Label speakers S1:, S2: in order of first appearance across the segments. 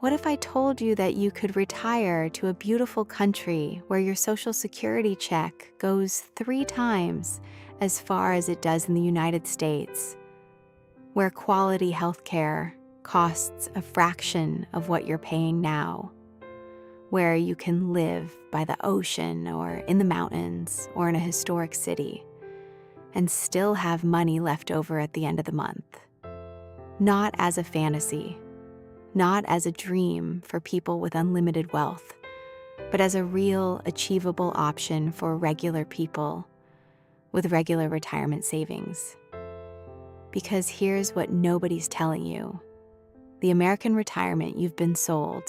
S1: What if I told you that you could retire to a beautiful country where your Social Security check goes 3 times as far as it does in the United States, where quality healthcare costs a fraction of what you're paying now, where you can live by the ocean or in the mountains or in a historic city and still have money left over at the end of the month? Not as a fantasy, not as a dream for people with unlimited wealth, but as a real, achievable option for regular people with regular retirement savings. Because here's what nobody's telling you. The American retirement you've been sold,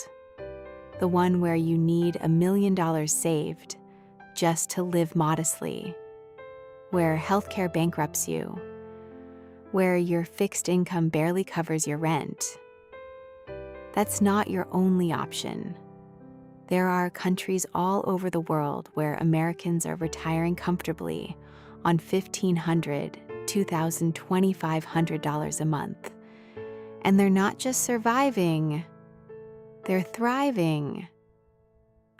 S1: the one where you need $1 million saved just to live modestly, where healthcare bankrupts you, where your fixed income barely covers your rent. That's not your only option. There are countries all over the world where Americans are retiring comfortably on $1,500, $2,000, $2,500 a month. And they're not just surviving, they're thriving.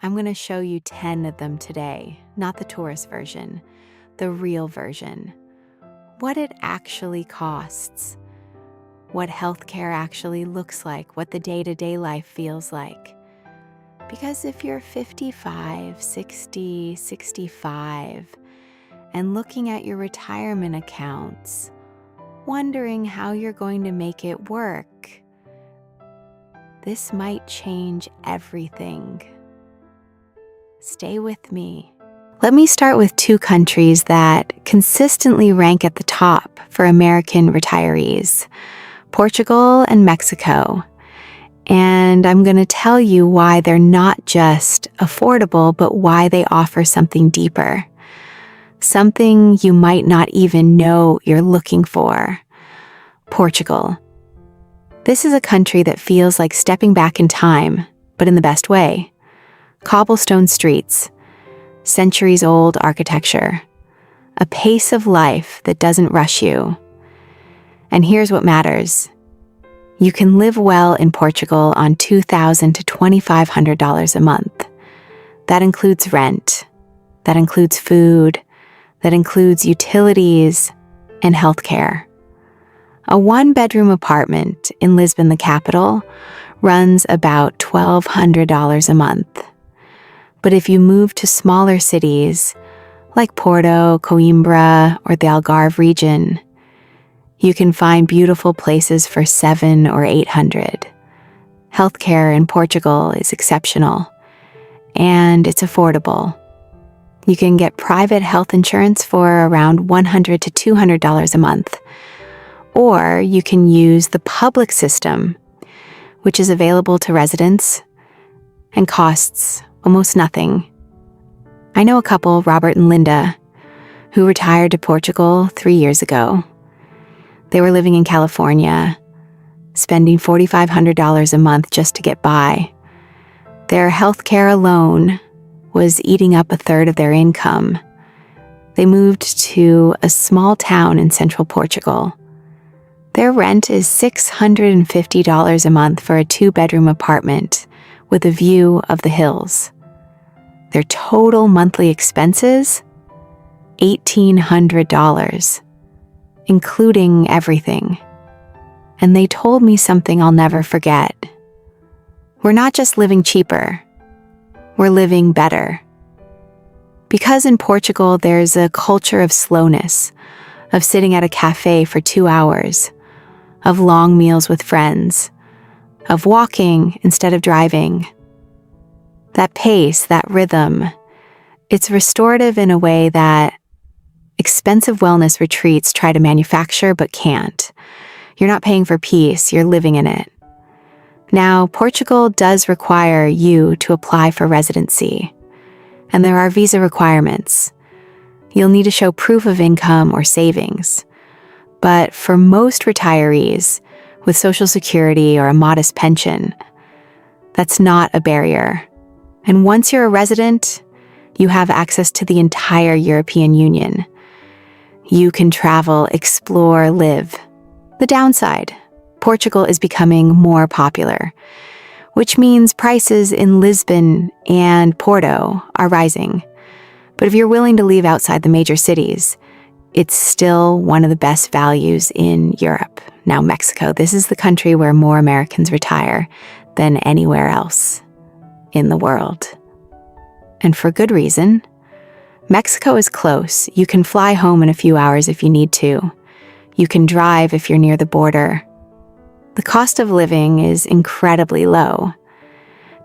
S1: I'm going to show you 10 of them today, not the tourist version, the real version. What it actually costs, what healthcare actually looks like, what the day-to-day life feels like. Because if you're 55, 60, 65, and looking at your retirement accounts, wondering how you're going to make it work, this might change everything. Stay with me. Let me start with 2 countries that consistently rank at the top for American retirees, Portugal and Mexico. And I'm going to tell you why they're not just affordable, but why they offer something deeper. Something you might not even know you're looking for. Portugal. This is a country that feels like stepping back in time, but in the best way. Cobblestone streets, centuries-old architecture, a pace of life that doesn't rush you. And here's what matters. You can live well in Portugal on $2,000 to $2,500 a month. That includes rent, that includes food, that includes utilities and healthcare. A 1-bedroom apartment in Lisbon, the capital, runs about $1,200 a month. But if you move to smaller cities like Porto, Coimbra, or the Algarve region, you can find beautiful places for $700 or $800. Healthcare in Portugal is exceptional, and it's affordable. You can get private health insurance for around $100 to $200 a month, or you can use the public system, which is available to residents and costs almost nothing. I know a couple, Robert and Linda, who retired to Portugal 3 years ago. They were living in California, spending $4,500 a month just to get by. Their healthcare alone was eating up 1/3 of their income. They moved to a small town in central Portugal. Their rent is $650 a month for a 2-bedroom apartment with a view of the hills. Their total monthly expenses, $1,800, including everything. And they told me something I'll never forget. We're not just living cheaper, we're living better. Because in Portugal, there's a culture of slowness, of sitting at a cafe for 2 hours, of long meals with friends, of walking instead of driving. That pace, that rhythm, it's restorative in a way that expensive wellness retreats try to manufacture but can't. You're not paying for peace, you're living in it. Now, Portugal does require you to apply for residency, and there are visa requirements. You'll need to show proof of income or savings. But for most retirees with Social Security or a modest pension, that's not a barrier. And once you're a resident, you have access to the entire European Union. You can travel, explore, live. The downside, Portugal is becoming more popular, which means prices in Lisbon and Porto are rising. But if you're willing to leave outside the major cities, it's still one of the best values in Europe. Now, Mexico, this is the country where more Americans retire than anywhere else in the world. And for good reason. Mexico is close. You can fly home in a few hours if you need to. You can drive if you're near the border. The cost of living is incredibly low.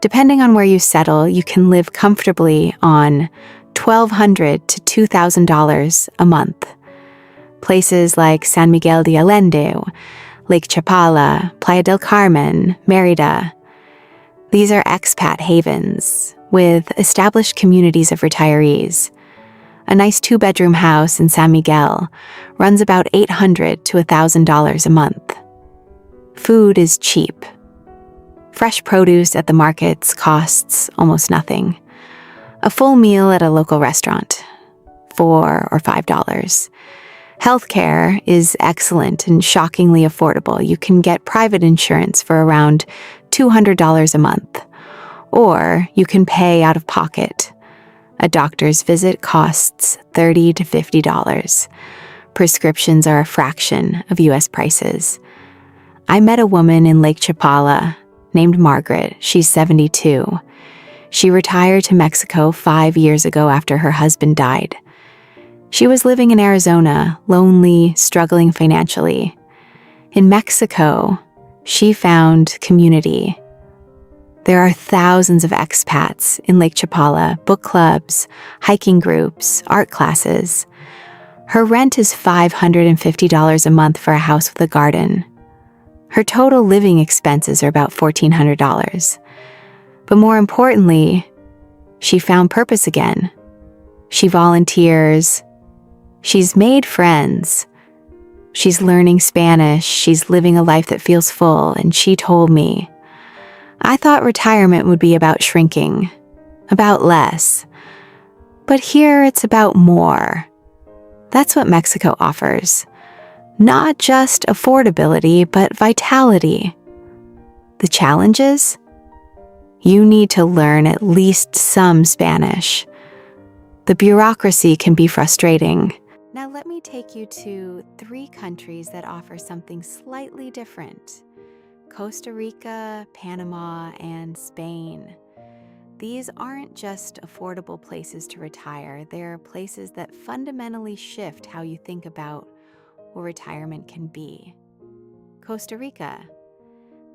S1: Depending on where you settle, you can live comfortably on $1,200 to $2,000 a month. Places like San Miguel de Allende, Lake Chapala, Playa del Carmen, Mérida. These are expat havens with established communities of retirees. A nice 2-bedroom house in San Miguel runs about $800 to $1,000 a month. Food is cheap. Fresh produce at the markets costs almost nothing. A full meal at a local restaurant, $4 or $5. Healthcare is excellent and shockingly affordable. You can get private insurance for around $200 a month, or you can pay out of pocket. A doctor's visit costs $30 to $50. Prescriptions are a fraction of U.S. prices. I met a woman in Lake Chapala named Margaret. She's 72. She retired to Mexico 5 years ago after her husband died. She was living in Arizona, lonely, struggling financially. In Mexico, she found community. There are thousands of expats in Lake Chapala, book clubs, hiking groups, art classes. Her rent is $550 a month for a house with a garden. Her total living expenses are about $1,400. But more importantly, she found purpose again. She volunteers. She's made friends. She's learning Spanish. She's living a life that feels full. And she told me, I thought retirement would be about shrinking, about less. But here it's about more. That's what Mexico offers. Not just affordability, but vitality. The challenges? You need to learn at least some Spanish. The bureaucracy can be frustrating. Now let me take you to 3 countries that offer something slightly different. Costa Rica, Panama, and Spain. These aren't just affordable places to retire. They're places that fundamentally shift how you think about what retirement can be. Costa Rica.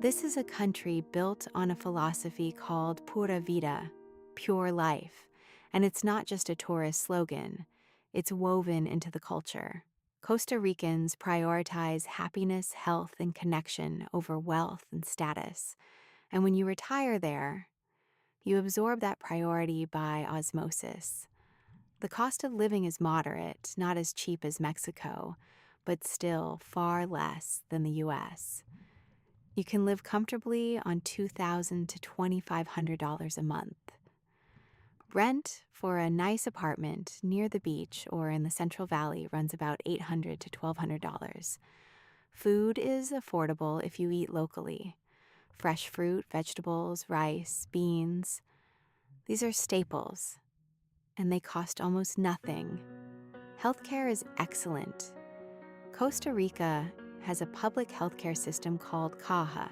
S1: This is a country built on a philosophy called Pura Vida, pure life. And it's not just a tourist slogan. It's woven into the culture. Costa Ricans prioritize happiness, health, and connection over wealth and status. And when you retire there, you absorb that priority by osmosis. The cost of living is moderate, not as cheap as Mexico, but still far less than the U.S. You can live comfortably on $2,000 to $2,500 a month. Rent for a nice apartment near the beach or in the Central Valley runs about $800 to $1,200. Food is affordable if you eat locally. Fresh fruit, vegetables, rice, beans. These are staples, and they cost almost nothing. Healthcare is excellent. Costa Rica has a public healthcare system called Caja,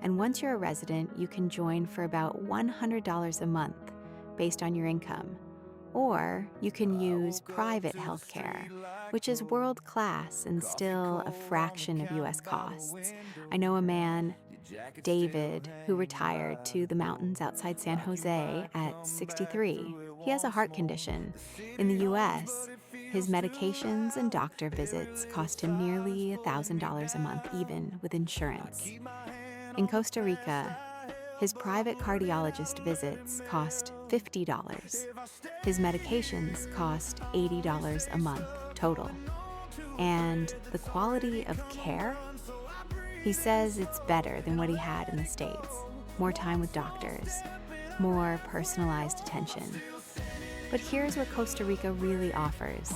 S1: and once you're a resident, you can join for about $100 a month based on your income. Or you can use private healthcare, which is world-class and still a fraction of U.S. costs. I know a man, David, who retired to the mountains outside San Jose at 63. He has a heart condition. In the U.S., his medications and doctor visits cost him nearly $1,000 a month, even with insurance. In Costa Rica, his private cardiologist visits cost $50. His medications cost $80 a month total. And the quality of care? He says it's better than what he had in the States. More time with doctors, more personalized attention. But here's what Costa Rica really offers: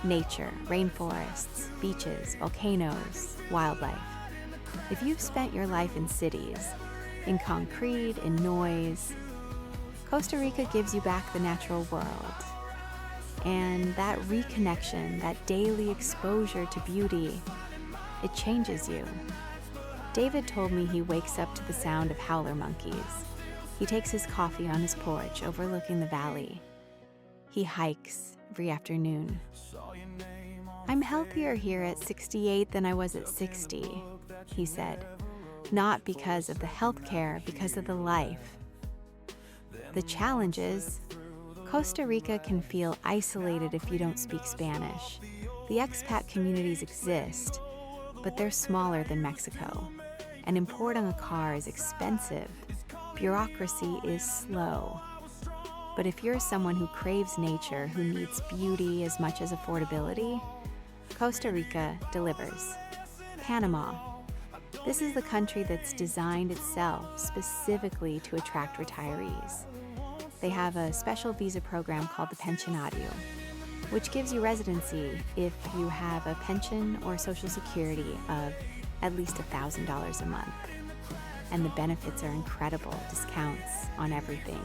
S1: nature, rainforests, beaches, volcanoes, wildlife. If you've spent your life in cities, in concrete, in noise. Costa Rica gives you back the natural world. And that reconnection, that daily exposure to beauty, it changes you. David told me he wakes up to the sound of howler monkeys. He takes his coffee on his porch overlooking the valley. He hikes every afternoon. I'm healthier here at 68 than I was at 60, he said. Not because of the healthcare, because of the life. The challenge is, Costa Rica can feel isolated if you don't speak Spanish. The expat communities exist, but they're smaller than Mexico. And importing a car is expensive. Bureaucracy is slow. But if you're someone who craves nature, who needs beauty as much as affordability, Costa Rica delivers. Panama. This is the country that's designed itself specifically to attract retirees. They have a special visa program called the Pensionado, which gives you residency if you have a pension or Social Security of at least $1,000 a month. And the benefits are incredible, discounts on everything.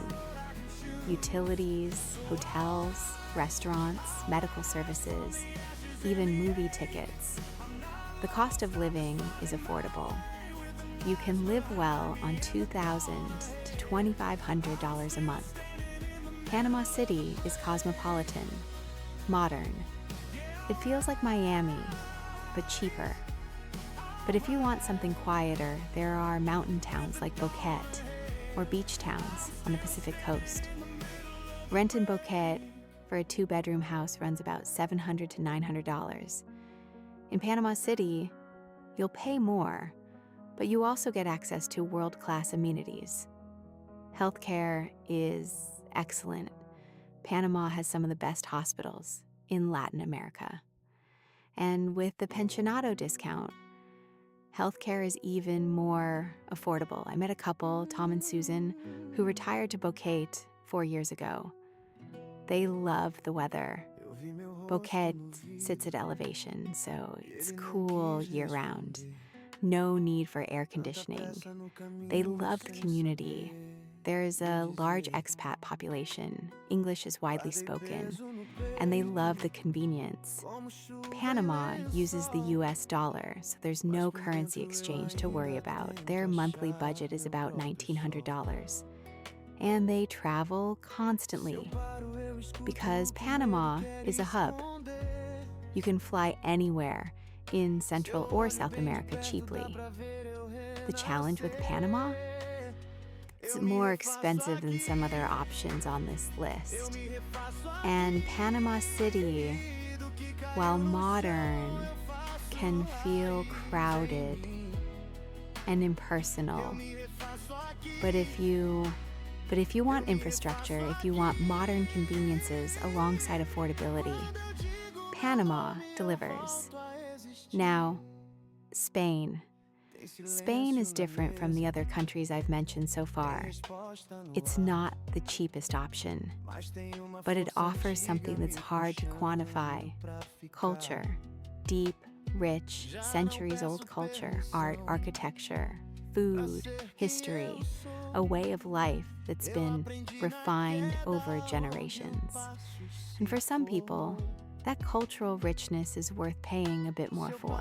S1: Utilities, hotels, restaurants, medical services, even movie tickets. The cost of living is affordable. You can live well on $2,000 to $2,500 a month. Panama City is cosmopolitan, modern. It feels like Miami, but cheaper. But if you want something quieter, there are mountain towns like Boquete or beach towns on the Pacific coast. Rent in Boquete for a 2-bedroom house runs about $700 to $900. In Panama City, you'll pay more, but you also get access to world-class amenities. Healthcare is excellent. Panama has some of the best hospitals in Latin America. And with the Pensionado discount, healthcare is even more affordable. I met a couple, Tom and Susan, who retired to Boquete 4 years ago. They love the weather. Boquete sits at elevation, so it's cool year-round. No need for air conditioning. They love the community. There's a large expat population. English is widely spoken, and they love the convenience. Panama uses the US dollar, so there's no currency exchange to worry about. Their monthly budget is about $1,900. And they travel constantly because Panama is a hub. You can fly anywhere in Central or South America cheaply. The challenge with Panama? It's more expensive than some other options on this list. And Panama City, while modern, can feel crowded and impersonal. But if you want infrastructure, if you want modern conveniences alongside affordability, Panama delivers. Now, Spain. Spain is different from the other countries I've mentioned so far. It's not the cheapest option, but it offers something that's hard to quantify. Culture. Deep, rich, centuries-old culture, art, architecture, food, history, a way of life that's been refined over generations. And for some people, that cultural richness is worth paying a bit more for.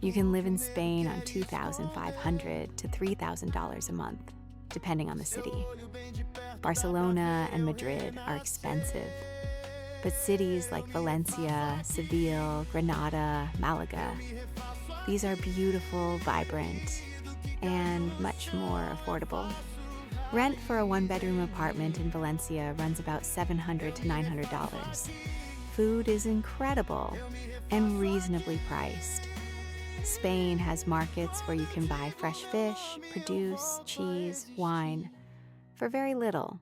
S1: You can live in Spain on $2,500 to $3,000 a month, depending on the city. Barcelona and Madrid are expensive, but cities like Valencia, Seville, Granada, Malaga, these are beautiful, vibrant, and much more affordable. Rent for a 1-bedroom apartment in Valencia runs about $700 to $900. Food is incredible and reasonably priced. Spain has markets where you can buy fresh fish, produce, cheese, wine for very little.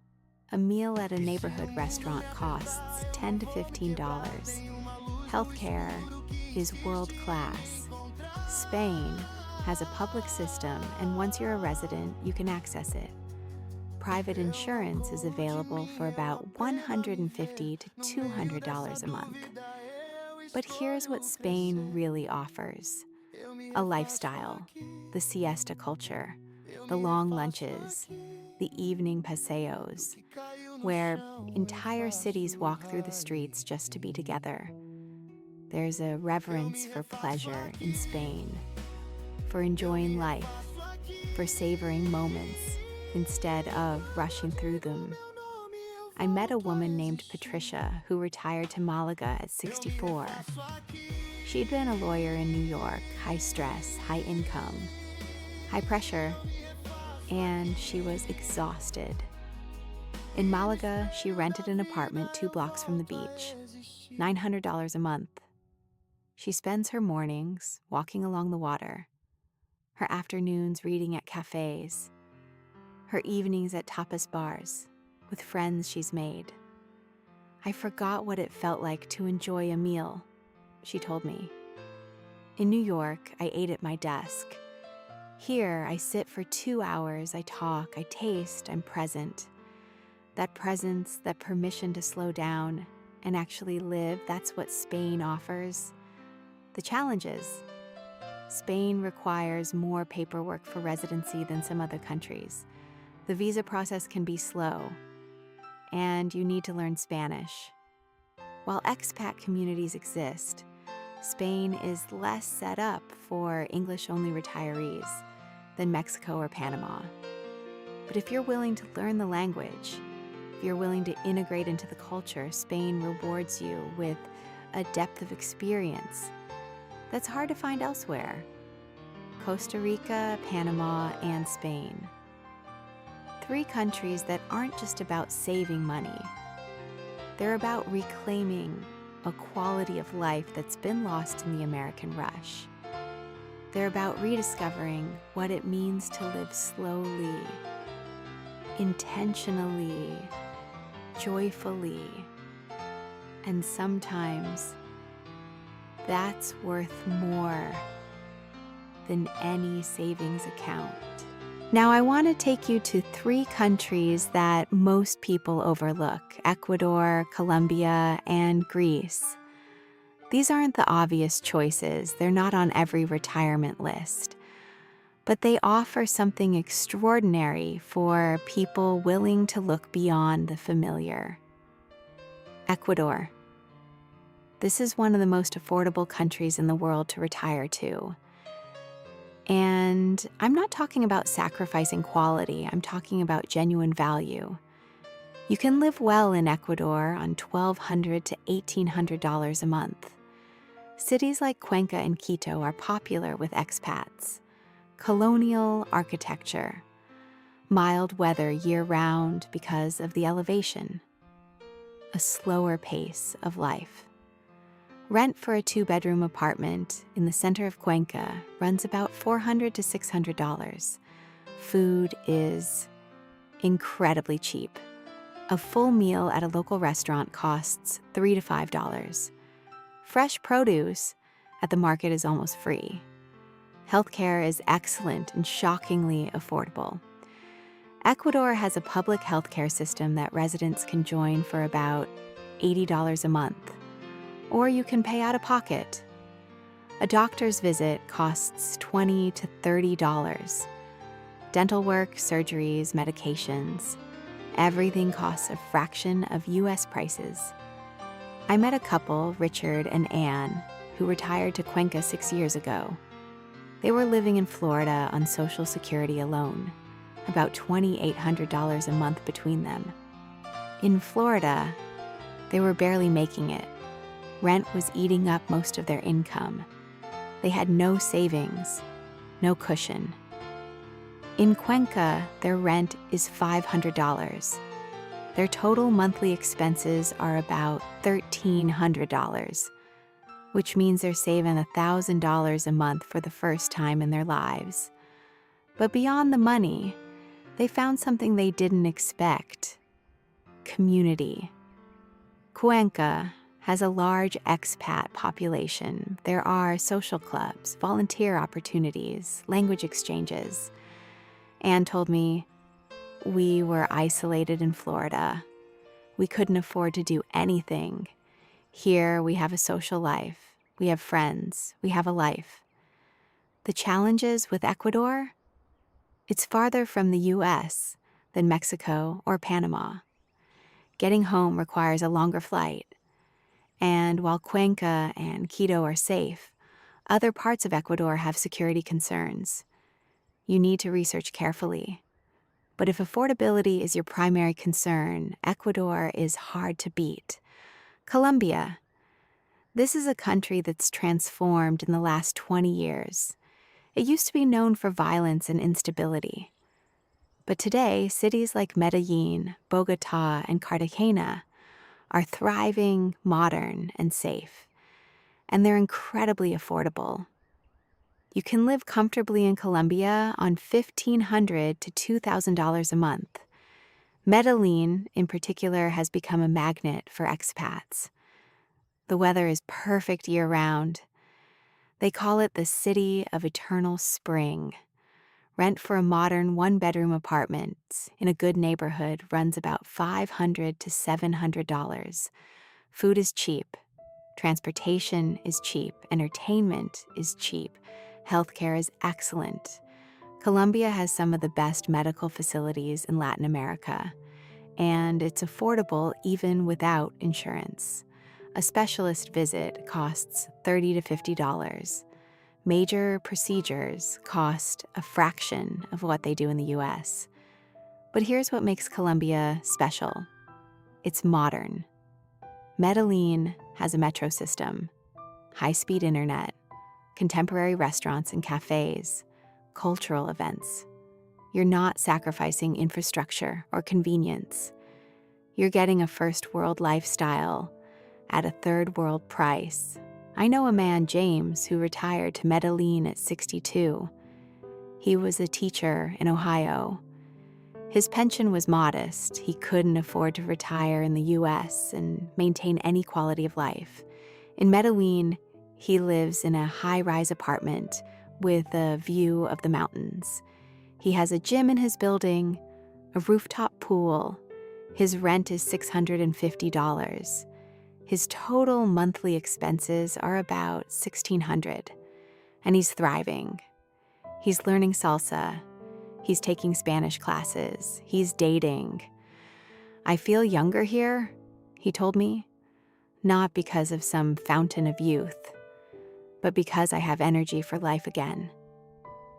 S1: A meal at a neighborhood restaurant costs $10 to $15. Healthcare is world class. Spain has a public system, and once you're a resident, you can access it. Private insurance is available for about $150 to $200 a month. But here's what Spain really offers: a lifestyle, the siesta culture, the long lunches, the evening paseos, where entire cities walk through the streets just to be together. There's a reverence for pleasure in Spain, for enjoying life, for savoring moments instead of rushing through them. I met a woman named Patricia who retired to Malaga at 64. She'd been a lawyer in New York, high stress, high income, high pressure, and she was exhausted. In Malaga, she rented an apartment 2 blocks from the beach, $900 a month. She spends her mornings walking along the water, her afternoons reading at cafes, her evenings at tapas bars with friends she's made. I forgot what it felt like to enjoy a meal, she told me. In New York, I ate at my desk. Here, I sit for 2 hours, I talk, I taste, I'm present. That presence, that permission to slow down and actually live, that's what Spain offers. The challenge is, Spain requires more paperwork for residency than some other countries. The visa process can be slow, and you need to learn Spanish. While expat communities exist, Spain is less set up for English-only retirees than Mexico or Panama. But if you're willing to learn the language, if you're willing to integrate into the culture, Spain rewards you with a depth of experience that's hard to find elsewhere. Costa Rica, Panama, and Spain. 3 countries that aren't just about saving money. They're about reclaiming a quality of life that's been lost in the American rush. They're about rediscovering what it means to live slowly, intentionally, joyfully, and sometimes that's worth more than any savings account. Now, I want to take you to 3 countries that most people overlook: Ecuador, Colombia, and Greece. These aren't the obvious choices. They're not on every retirement list. But they offer something extraordinary for people willing to look beyond the familiar. Ecuador. This is one of the most affordable countries in the world to retire to. And I'm not talking about sacrificing quality, I'm talking about genuine value. You can live well in Ecuador on $1,200 to $1,800 a month. Cities like Cuenca and Quito are popular with expats. Colonial architecture, mild weather year-round because of the elevation, a slower pace of life. Rent for a 2-bedroom apartment in the center of Cuenca runs about $400 to $600. Food is incredibly cheap. A full meal at a local restaurant costs $3 to $5. Fresh produce at the market is almost free. Healthcare is excellent and shockingly affordable. Ecuador has a public healthcare system that residents can join for about $80 a month. Or you can pay out of pocket. A doctor's visit costs $20 to $30. Dental work, surgeries, medications, everything costs a fraction of US prices. I met a couple, Richard and Anne, who retired to Cuenca 6 years ago. They were living in Florida on Social Security alone, about $2,800 a month between them. In Florida, they were barely making it. Rent was eating up most of their income. They had no savings, no cushion. In Cuenca, their rent is $500. Their total monthly expenses are about $1,300, which means they're saving $1,000 a month for the first time in their lives. But beyond the money, they found something they didn't expect: community. Cuenca has a large expat population. There are social clubs, volunteer opportunities, language exchanges. Anne told me, we were isolated in Florida. We couldn't afford to do anything. Here we have a social life. We have friends. We have a life. The challenges with Ecuador? It's farther from the US than Mexico or Panama. Getting home requires a longer flight. And while Cuenca and Quito are safe, other parts of Ecuador have security concerns. You need to research carefully. But if affordability is your primary concern, Ecuador is hard to beat. Colombia. This is a country that's transformed in the last 20 years. It used to be known for violence and instability. But today, cities like Medellin, Bogota, and Cartagena are thriving, modern, and safe. And they're incredibly affordable. You can live comfortably in Colombia on $1,500 to $2,000 a month. Medellin, in particular, has become a magnet for expats. The weather is perfect year-round. They call it the city of eternal spring. Rent for a modern one-bedroom apartment in a good neighborhood runs about $500 to $700. Food is cheap. Transportation is cheap. Entertainment is cheap. Healthcare is excellent. Colombia has some of the best medical facilities in Latin America, and it's affordable even without insurance. A specialist visit costs $30 to $50. Major procedures cost a fraction of what they do in the US. But here's what makes Colombia special. It's modern. Medellin has a metro system, high-speed internet, contemporary restaurants and cafes, cultural events. You're not sacrificing infrastructure or convenience. You're getting a first-world lifestyle at a third-world price. I know a man, James, who retired to Medellin at 62. He was a teacher in Ohio. His pension was modest. He couldn't afford to retire in the US and maintain any quality of life. In Medellin, he lives in a high-rise apartment with a view of the mountains. He has a gym in his building, a rooftop pool. His rent is $650. His total monthly expenses are about $1,600, and he's thriving. He's learning salsa. He's taking Spanish classes. He's dating. I feel younger here, he told me, not because of some fountain of youth, but because I have energy for life again.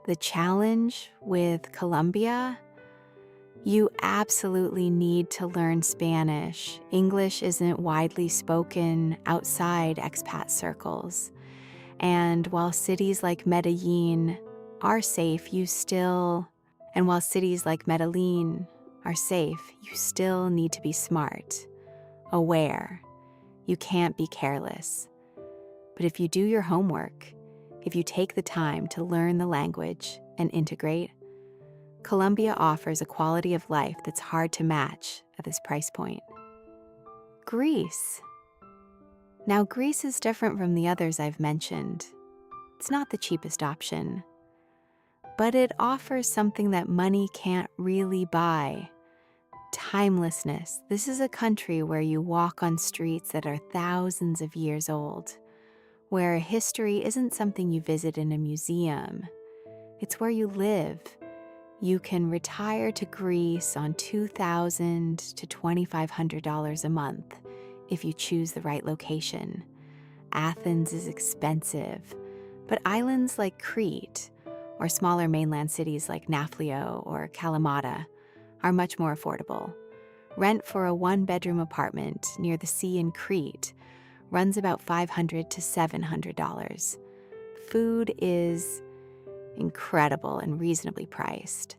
S1: The challenge with Colombia: you absolutely need to learn Spanish. English isn't widely spoken outside expat circles. And while cities like Medellin are safe, you still need to be smart, aware. You can't be careless. But if you do your homework, if you take the time to learn the language and integrate, Colombia offers a quality of life that's hard to match at this price point. Greece. Now, Greece is different from the others I've mentioned. It's not the cheapest option, but it offers something that money can't really buy: timelessness. This is a country where you walk on streets that are thousands of years old, where history isn't something you visit in a museum. It's where you live. You can retire to Greece on $2,000 to $2,500 a month if you choose the right location. Athens is expensive, but islands like Crete or smaller mainland cities like Nafplio or Kalamata are much more affordable. Rent for a one-bedroom apartment near the sea in Crete runs about $500 to $700. Food is incredible and reasonably priced.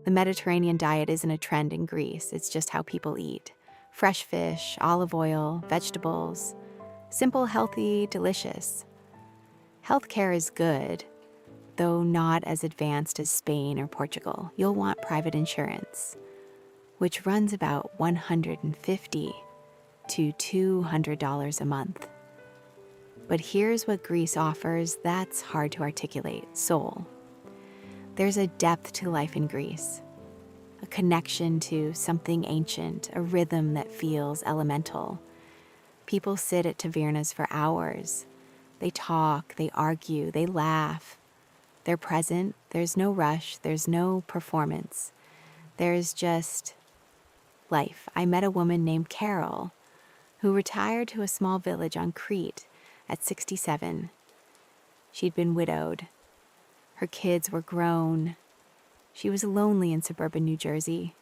S1: The Mediterranean diet isn't a trend in Greece, it's just how people eat. Fresh fish, olive oil, vegetables. Simple, healthy, delicious. Healthcare is good, though not as advanced as Spain or Portugal. You'll want private insurance, which runs about $150 to $200 a month. But here's what Greece offers that's hard to articulate: soul. There's a depth to life in Greece, a connection to something ancient, a rhythm that feels elemental. People sit at tavernas for hours. They talk, they argue, they laugh. They're present, there's no rush, there's no performance. There's just life. I met a woman named Carol who retired to a small village on Crete at 67. She'd been widowed. Her kids were grown. She was lonely in suburban New Jersey.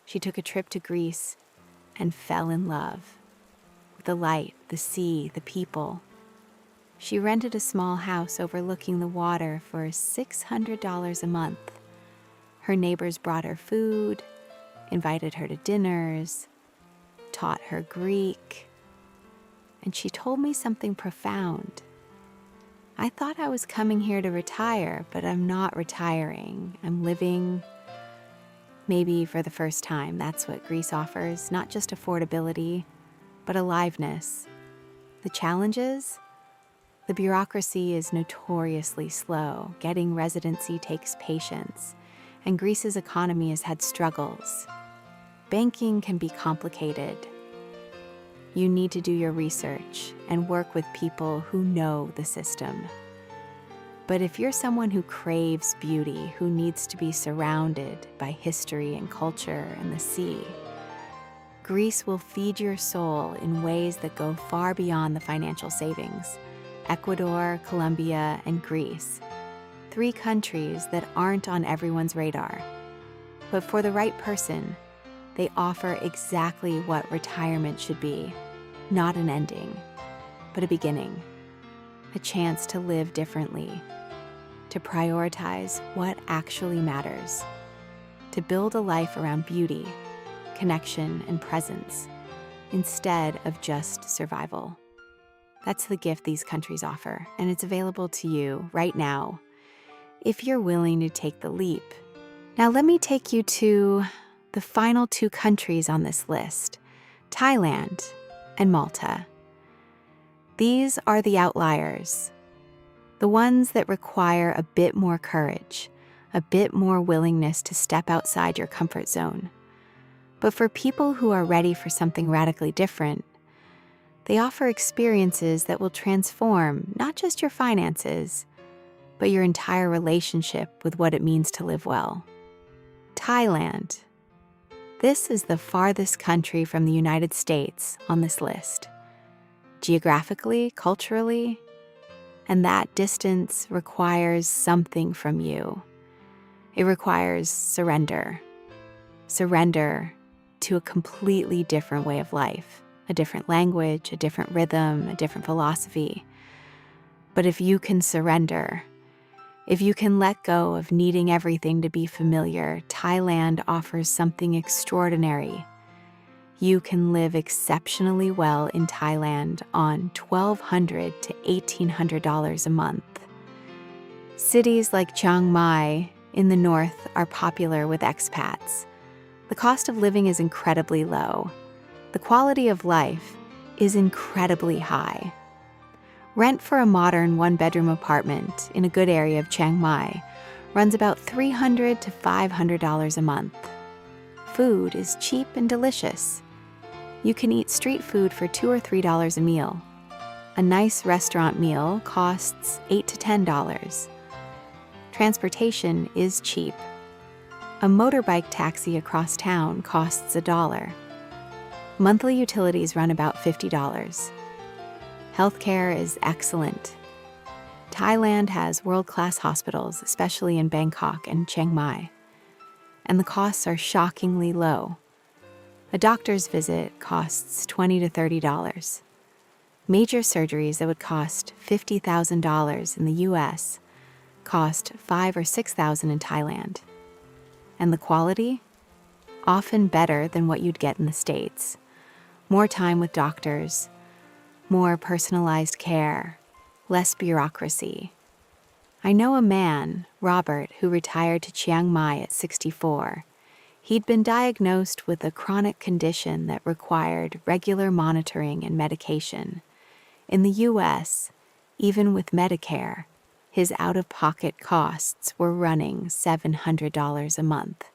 S1: She took a trip to Greece and fell in love with the light, the sea, the people. She rented a small house overlooking the water for $600 a month. Her neighbors brought her food, invited her to dinners, taught her Greek, and she told me something profound. I thought I was coming here to retire, but I'm not retiring. I'm living, maybe for the first time. That's what Greece offers, not just affordability, but aliveness. The challenges? The bureaucracy is notoriously slow. Getting residency takes patience, and Greece's economy has had struggles. Banking can be complicated. You need to do your research and work with people who know the system. But if you're someone who craves beauty, who needs to be surrounded by history and culture and the sea, Greece will feed your soul in ways that go far beyond the financial savings. Ecuador, Colombia, and Greece. 3 countries that aren't on everyone's radar. But for the right person, they offer exactly what retirement should be. Not an ending, but a beginning. A chance to live differently. To prioritize what actually matters. To build a life around beauty, connection, and presence, instead of just survival. That's the gift these countries offer, and it's available to you right now, if you're willing to take the leap. Now let me take you to the final 2 countries on this list, Thailand and Malta. These are the outliers, the ones that require a bit more courage, a bit more willingness to step outside your comfort zone. But for people who are ready for something radically different, they offer experiences that will transform not just your finances, but your entire relationship with what it means to live well. Thailand. This is the farthest country from the United States on this list. Geographically, culturally, and that distance requires something from you. It requires surrender. Surrender to a completely different way of life. A different language, a different rhythm, a different philosophy. But if you can surrender, if you can let go of needing everything to be familiar, Thailand offers something extraordinary. You can live exceptionally well in Thailand on $1,200 to $1,800 a month. Cities like Chiang Mai in the north are popular with expats. The cost of living is incredibly low. The quality of life is incredibly high. Rent for a modern 1-bedroom apartment in a good area of Chiang Mai runs about $300 to $500 a month. Food is cheap and delicious. You can eat street food for $2 or $3 a meal. A nice restaurant meal costs $8 to $10. Transportation is cheap. A motorbike taxi across town costs $1. Monthly utilities run about $50. Healthcare is excellent. Thailand has world-class hospitals, especially in Bangkok and Chiang Mai. And the costs are shockingly low. A doctor's visit costs $20 to $30. Major surgeries that would cost $50,000 in the US cost $5,000 or $6,000 in Thailand. And the quality? Often better than what you'd get in the States. More time with doctors, more personalized care, less bureaucracy. I know a man, Robert, who retired to Chiang Mai at 64. He'd been diagnosed with a chronic condition that required regular monitoring and medication. In the US, even with Medicare, his out-of-pocket costs were running $700 a month.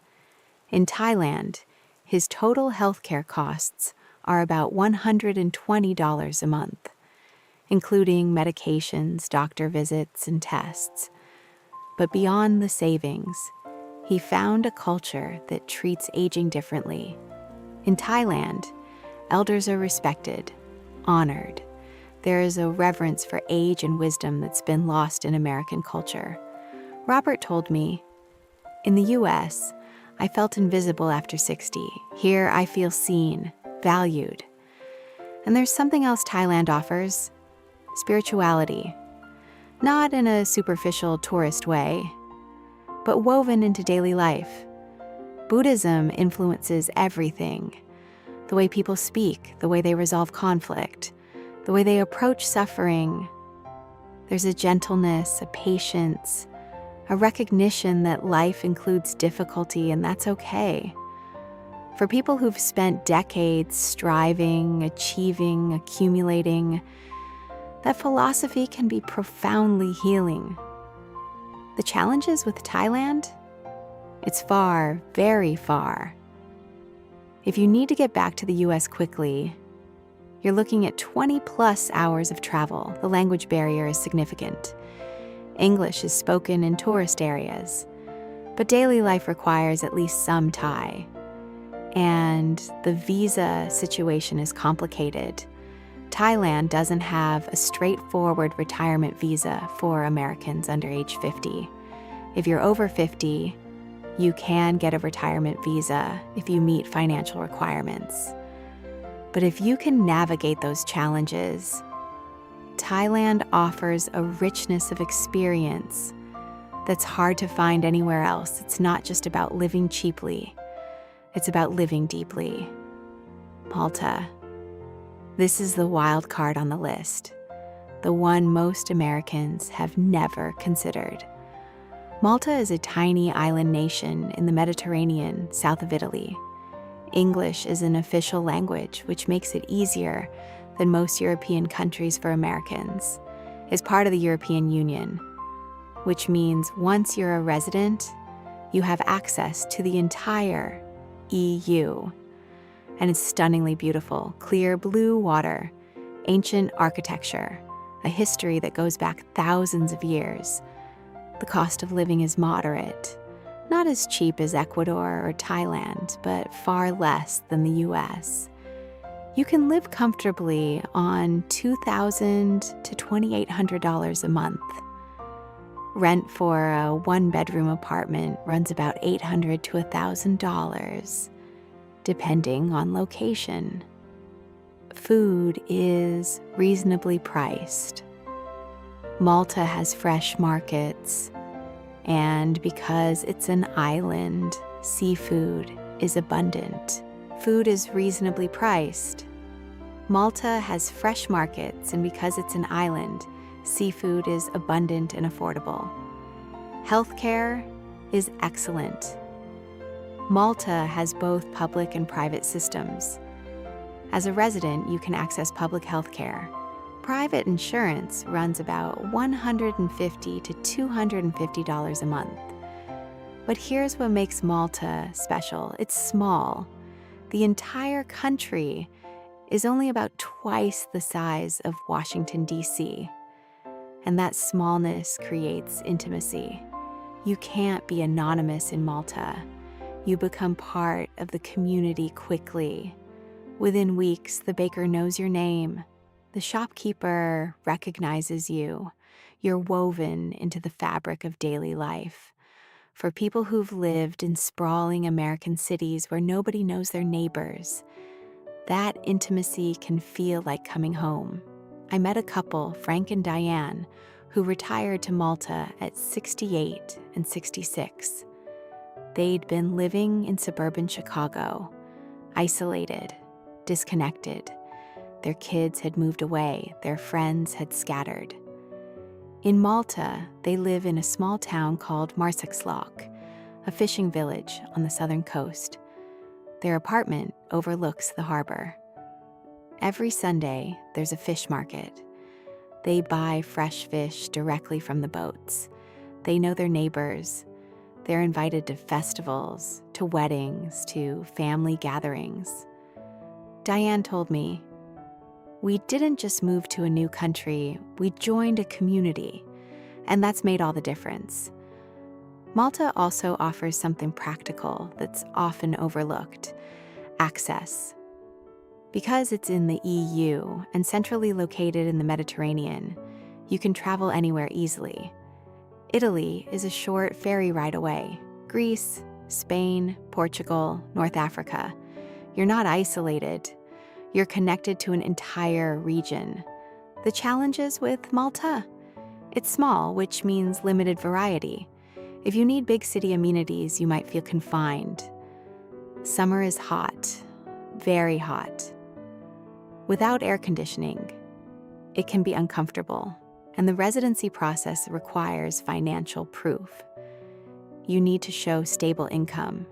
S1: In Thailand, his total healthcare costs are about $120 a month, including medications, doctor visits, and tests. But beyond the savings, he found a culture that treats aging differently. In Thailand, elders are respected, honored. There is a reverence for age and wisdom that's been lost in American culture. Robert told me, in the US, I felt invisible after 60. Here, I feel seen, valued. And there's something else Thailand offers: spirituality. Not in a superficial tourist way, but woven into daily life. Buddhism influences everything: the way people speak, the way they resolve conflict, the way they approach suffering. There's a gentleness, a patience, a recognition that life includes difficulty, and that's okay. For people who've spent decades striving, achieving, accumulating, that philosophy can be profoundly healing. The challenges with Thailand? It's far, very far. If you need to get back to the US quickly, you're looking at 20+ hours of travel. The language barrier is significant. English is spoken in tourist areas, but daily life requires at least some Thai. And the visa situation is complicated. Thailand doesn't have a straightforward retirement visa for Americans under age 50. If you're over 50, you can get a retirement visa if you meet financial requirements. But if you can navigate those challenges, Thailand offers a richness of experience that's hard to find anywhere else. It's not just about living cheaply, it's about living deeply. Malta. This is the wild card on the list, the one most Americans have never considered. Malta is a tiny island nation in the Mediterranean, south of Italy. English is an official language, which makes it easier than most European countries for Americans. It's part of the European Union, which means once you're a resident, you have access to the entire EU. And it's stunningly beautiful: clear blue water, ancient architecture, a history that goes back thousands of years. The cost of living is moderate, not as cheap as Ecuador or Thailand, but far less than the US. You can live comfortably on $2,000 to $2,800 a month. Rent for a one-bedroom apartment runs about $800 to $1,000, depending on location. Food is reasonably priced. Malta has fresh markets, and because it's an island, seafood is abundant. Food is reasonably priced. Malta has fresh markets, and because it's an island, seafood is abundant and affordable. Healthcare is excellent. Malta has both public and private systems. As a resident, you can access public healthcare. Private insurance runs about $150 to $250 a month. But here's what makes Malta special. It's small. The entire country is only about twice the size of Washington, D.C. And that smallness creates intimacy. You can't be anonymous in Malta. You become part of the community quickly. Within weeks, the baker knows your name. The shopkeeper recognizes you. You're woven into the fabric of daily life. For people who've lived in sprawling American cities where nobody knows their neighbors, that intimacy can feel like coming home. I met a couple, Frank and Diane, who retired to Malta at 68 and 66. They'd been living in suburban Chicago, isolated, disconnected. Their kids had moved away, their friends had scattered. In Malta, they live in a small town called Marsaxlokk, a fishing village on the southern coast. Their apartment overlooks the harbor. Every Sunday, there's a fish market. They buy fresh fish directly from the boats. They know their neighbors. They're invited to festivals, to weddings, to family gatherings. Diane told me, "We didn't just move to a new country, we joined a community, and that's made all the difference. Malta also offers something practical that's often overlooked: access. Because it's in the EU and centrally located in the Mediterranean, you can travel anywhere easily. Italy is a short ferry ride away. Greece, Spain, Portugal, North Africa. You're not isolated. You're connected to an entire region. The challenges with Malta? It's small, which means limited variety. If you need big city amenities, you might feel confined. Summer is hot, very hot. Without air conditioning, it can be uncomfortable, and the residency process requires financial proof. You need to show stable income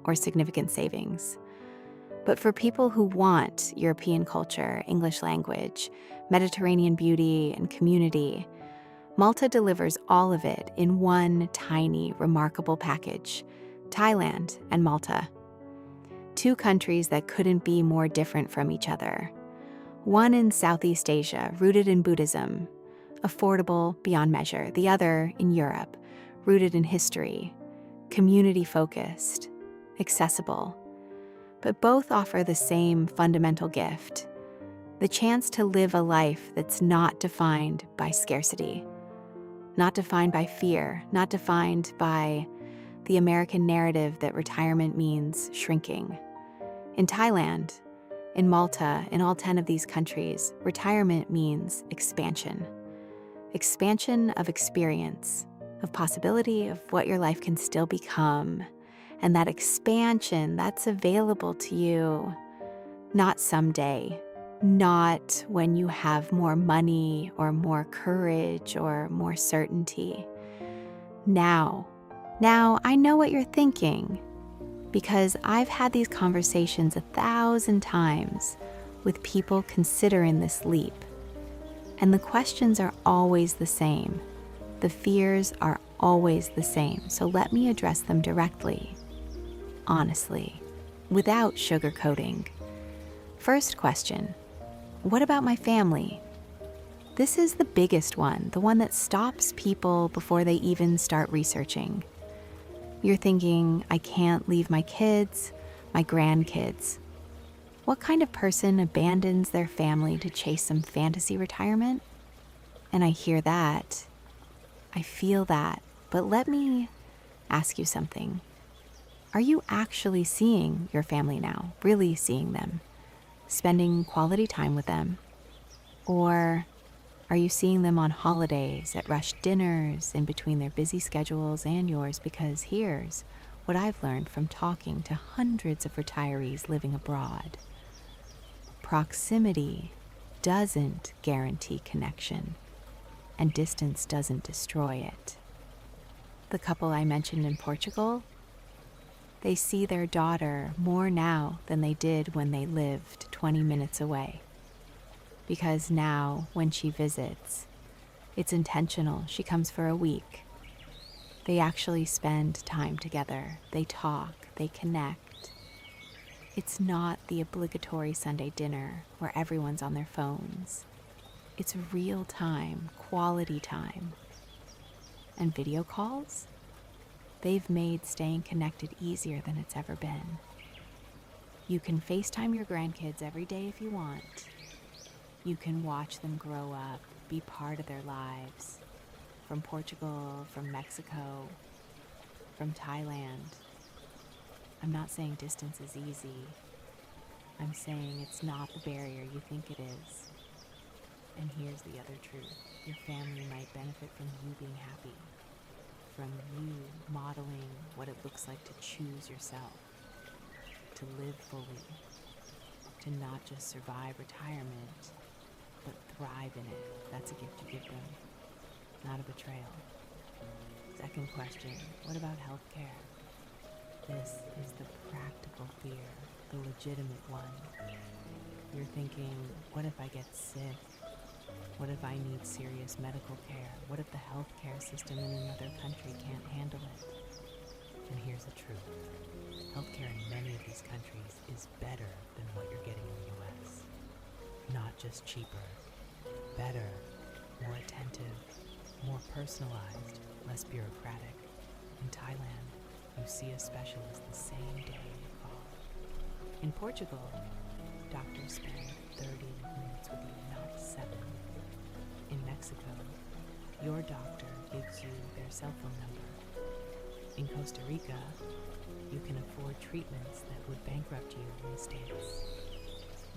S1: or significant savings. But for people who want European culture, English language, Mediterranean beauty, and community, Malta delivers all of it in one tiny, remarkable package: Thailand and Malta. Two countries that couldn't be more different from each other. One in Southeast Asia, rooted in Buddhism, affordable beyond measure. The other in Europe, rooted in history, community-focused, accessible. But both offer the same fundamental gift: the chance to live a life that's not defined by scarcity, not defined by fear, not defined by the American narrative that retirement means shrinking. In Thailand, in Malta, in all 10 of these countries, retirement means expansion. Expansion of experience, of possibility, of what your life can still become. And that expansion, that's available to you, not someday, not when you have more money or more courage or more certainty. Now. Now, I know what you're thinking, because I've had these conversations 1,000 times with people considering this leap. And the questions are always the same. The fears are always the same. So let me address them directly, honestly, without sugarcoating. First question: what about my family? This is the biggest one, the one that stops people before they even start researching. You're thinking, I can't leave my kids, my grandkids. What kind of person abandons their family to chase some fantasy retirement? And I hear that. I feel that. But let me ask you something. Are you actually seeing your family now? Really seeing them? Spending quality time with them? Or are you seeing them on holidays, at rushed dinners, in between their busy schedules and yours? Because here's what I've learned from talking to hundreds of retirees living abroad. Proximity doesn't guarantee connection, and distance doesn't destroy it. The couple I mentioned in Portugal, they see their daughter more now than they did when they lived 20 minutes away. Because now, when she visits, it's intentional. She comes for a week. They actually spend time together. They talk, they connect. It's not the obligatory Sunday dinner where everyone's on their phones. It's real time, quality time. And video calls? They've made staying connected easier than it's ever been. You can FaceTime your grandkids every day if you want. You can watch them grow up, be part of their lives. From Portugal, from Mexico, from Thailand. I'm not saying distance is easy. I'm saying it's not the barrier you think it is. And here's the other truth. Your family might benefit from you being happy, from you modeling what it looks like to choose yourself, to live fully, to not just survive retirement, but thrive in it. That's a gift you give them, not a betrayal. Second question, what about healthcare? This is the practical fear, the legitimate one. You're thinking, what if I get sick? What if I need serious medical care? What if the healthcare system in another country can't handle it? And here's the truth. Healthcare in many of these countries is better than what you're getting in the US. Not just cheaper, better, more attentive, more personalized, less bureaucratic.
S2: In Thailand, you see a specialist the same day you call. In Portugal, doctors spend 30 minutes with you, not 7. In Mexico, your doctor gives you their cell phone number. In Costa Rica, you can afford treatments that would bankrupt you in the States.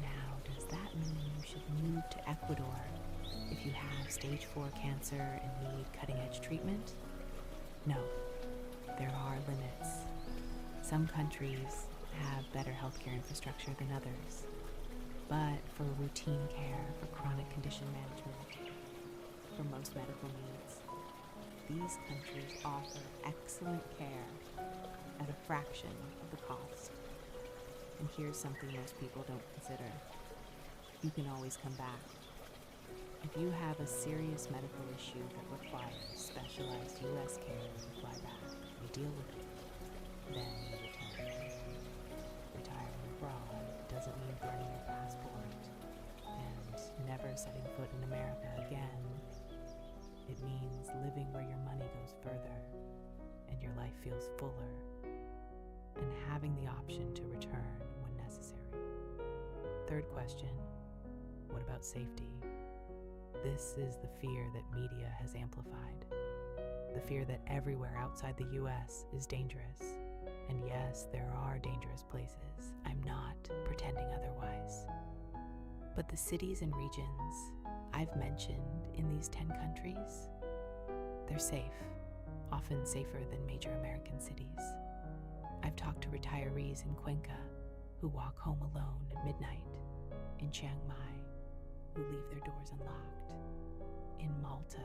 S2: Now, does that mean you should move to Ecuador if you have stage 4 cancer and need cutting-edge treatment? No, there are limits. Some countries have better healthcare infrastructure than others, but for routine care, for chronic condition management, for most medical needs, these countries offer excellent care at a fraction of the cost. And here's something most people don't consider. You can always come back. If you have a serious medical issue that requires specialized U.S. care, you fly back, you deal with it, then you return. Retiring abroad doesn't mean burning your passport and never setting foot in America again. It means living where your money goes further and your life feels fuller, and having the option to return when necessary. Third question, what about safety? This is the fear that media has amplified. The fear that everywhere outside the US is dangerous. And yes, there are dangerous places. I'm not pretending otherwise. But the cities and regions I've mentioned in these 10 countries, they're safe, often safer than major American cities. I've talked to retirees in Cuenca who walk home alone at midnight, in Chiang Mai, who leave their doors unlocked, in Malta,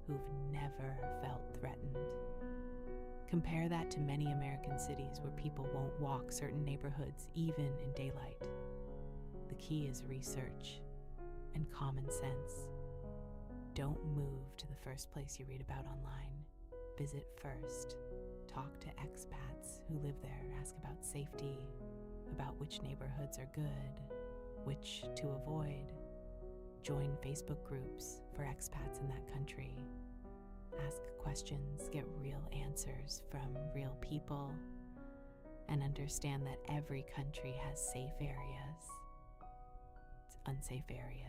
S2: who've never felt threatened. Compare that to many American cities where people won't walk certain neighborhoods even in daylight. The key is research and common sense. Don't move to the first place you read about online. Visit first. Talk to expats who live there. Ask about safety, about which neighborhoods are good, which to avoid. Join Facebook groups for expats in that country. Ask questions, get real answers from real people, and understand that every country has safe areas, unsafe areas.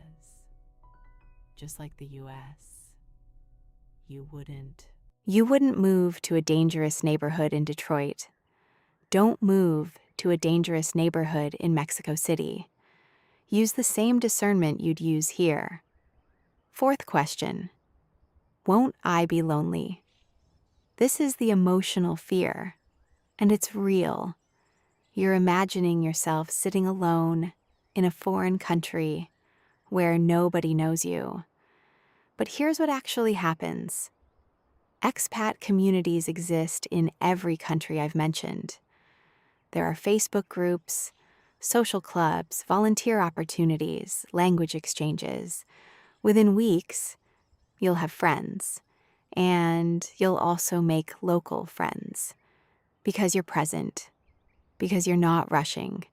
S2: Just like the US, you wouldn't move to a dangerous neighborhood in Detroit. Don't move to a dangerous neighborhood in Mexico City. Use the same discernment you'd use here. Fourth question, won't I be lonely? This is the emotional fear, and it's real. You're imagining yourself sitting alone in a foreign country where nobody knows you. But here's what actually happens. Expat communities exist in every country I've mentioned. There are Facebook groups, social clubs, volunteer opportunities, language exchanges. Within weeks, you'll have friends, and you'll also make local friends because you're present, because you're not rushing,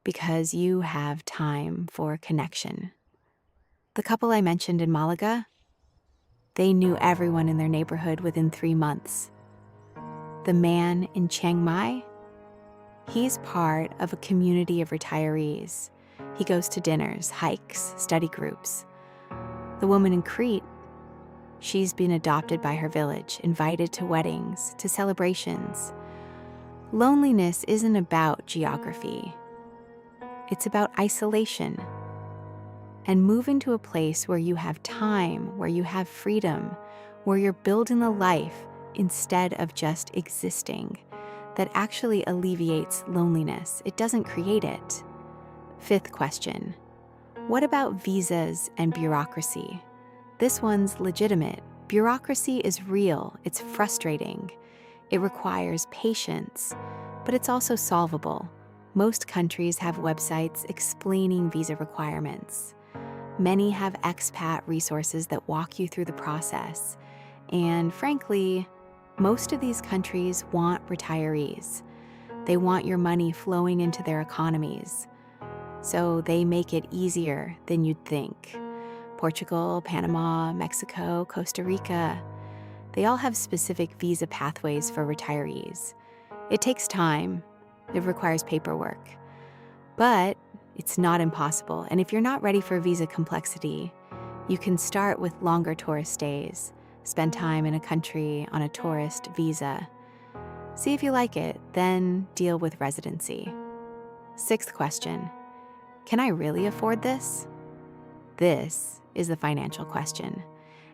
S2: because you have time for connection. The couple I mentioned in Malaga, they knew everyone in their neighborhood within 3 months. The man in Chiang Mai, he's part of a community of retirees. He goes to dinners, hikes, study groups. The woman in Crete, she's been adopted by her village, invited to weddings, to celebrations. Loneliness isn't about geography. It's about isolation. And move into a place where you have time, where you have freedom, where you're building a life instead of just existing. That actually alleviates loneliness. It doesn't create it. Fifth question, what about visas and bureaucracy? This one's legitimate. Bureaucracy is real. It's frustrating. It requires patience, but it's also solvable. Most countries have websites explaining visa requirements. Many have expat resources that walk you through the process. And frankly, most of these countries want retirees. They want your money flowing into their economies. So they make it easier than you'd think. Portugal, Panama, Mexico, Costa Rica,
S1: They all have specific visa pathways for retirees. It takes time, it requires paperwork, but it's not impossible. And if you're not ready for visa complexity, you can start with longer tourist stays, spend time in a country on a tourist visa. See if you like it, then deal with residency. Sixth question, can I really afford this? This is the financial question,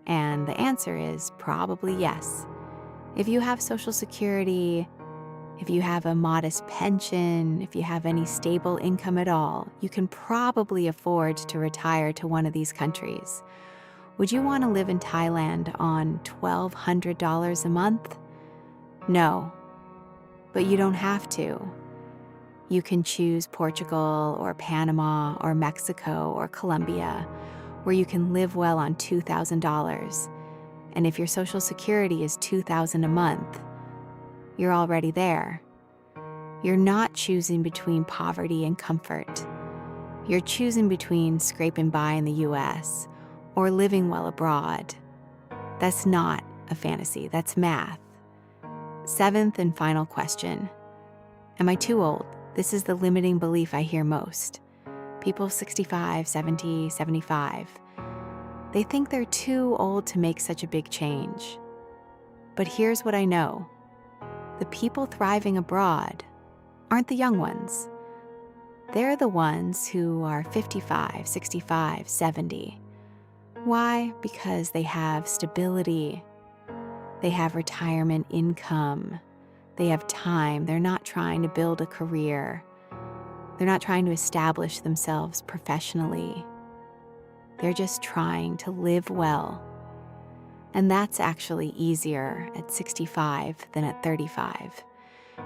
S1: and the answer is probably yes. If you have Social Security, if you have a modest pension, if you have any stable income at all, you can probably afford to retire to one of these countries. Would you want to live in Thailand on $1,200 a month? No, but you don't have to. You can choose Portugal or Panama or Mexico or Colombia, where you can live well on $2,000. And if your Social Security is $2,000 a month, you're already there. You're not choosing between poverty and comfort. You're choosing between scraping by in the US or living well abroad. That's not a fantasy, that's math. Seventh and final question. Am I too old? This is the limiting belief I hear most. People 65, 70, 75. They think they're too old to make such a big change. But here's what I know. The people thriving abroad aren't the young ones. They're the ones who are 55, 65, 70. Why? Because they have stability. They have retirement income. They have time. They're not trying to build a career. They're not trying to establish themselves professionally. They're just trying to live well. And that's actually easier at 65 than at 35.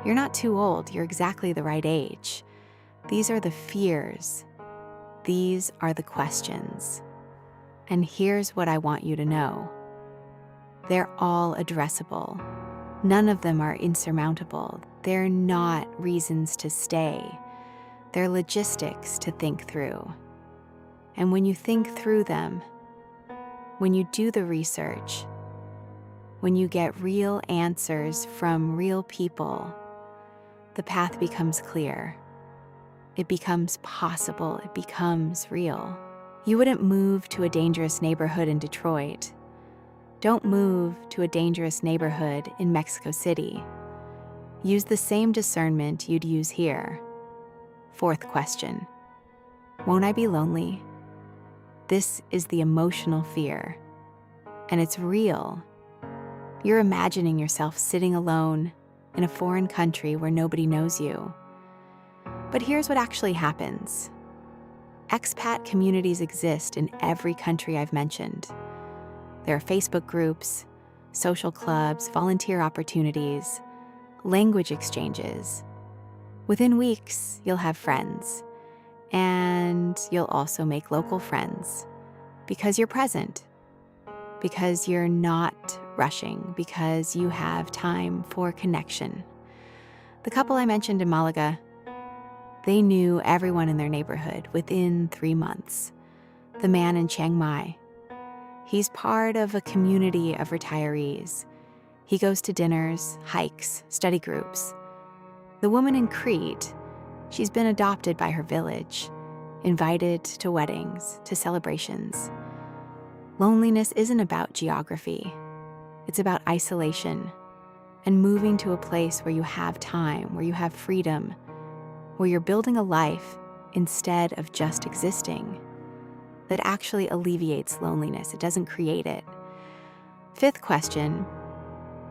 S1: You're not too old. You're exactly the right age. These are the fears. These are the questions. And here's what I want you to know. They're all addressable. None of them are insurmountable. They're not reasons to stay. They're logistics to think through. And when you think through them, when you do the research, when you get real answers from real people, the path becomes clear. It becomes possible. It becomes real. You wouldn't move to a dangerous neighborhood in Detroit. Don't move to a dangerous neighborhood in Mexico City. Use the same discernment you'd use here. Fourth question. Won't I be lonely? This is the emotional fear, and it's real. You're imagining yourself sitting alone in a foreign country where nobody knows you. But here's what actually happens. Expat communities exist in every country I've mentioned. There are Facebook groups, social clubs, volunteer opportunities, language exchanges. Within weeks, you'll have friends. And you'll also make local friends because you're present, because you're not rushing, because you have time for connection. The couple I mentioned in Malaga, they knew everyone in their neighborhood within 3 months. The man in Chiang Mai, he's part of a community of retirees. He goes to dinners, hikes, study groups. The woman in Crete, she's been adopted by her village, invited to weddings, to celebrations. Loneliness isn't about geography. It's about isolation and moving to a place where you have time, where you have freedom, where you're building a life instead of just existing. That actually alleviates loneliness. It doesn't create it. Fifth question,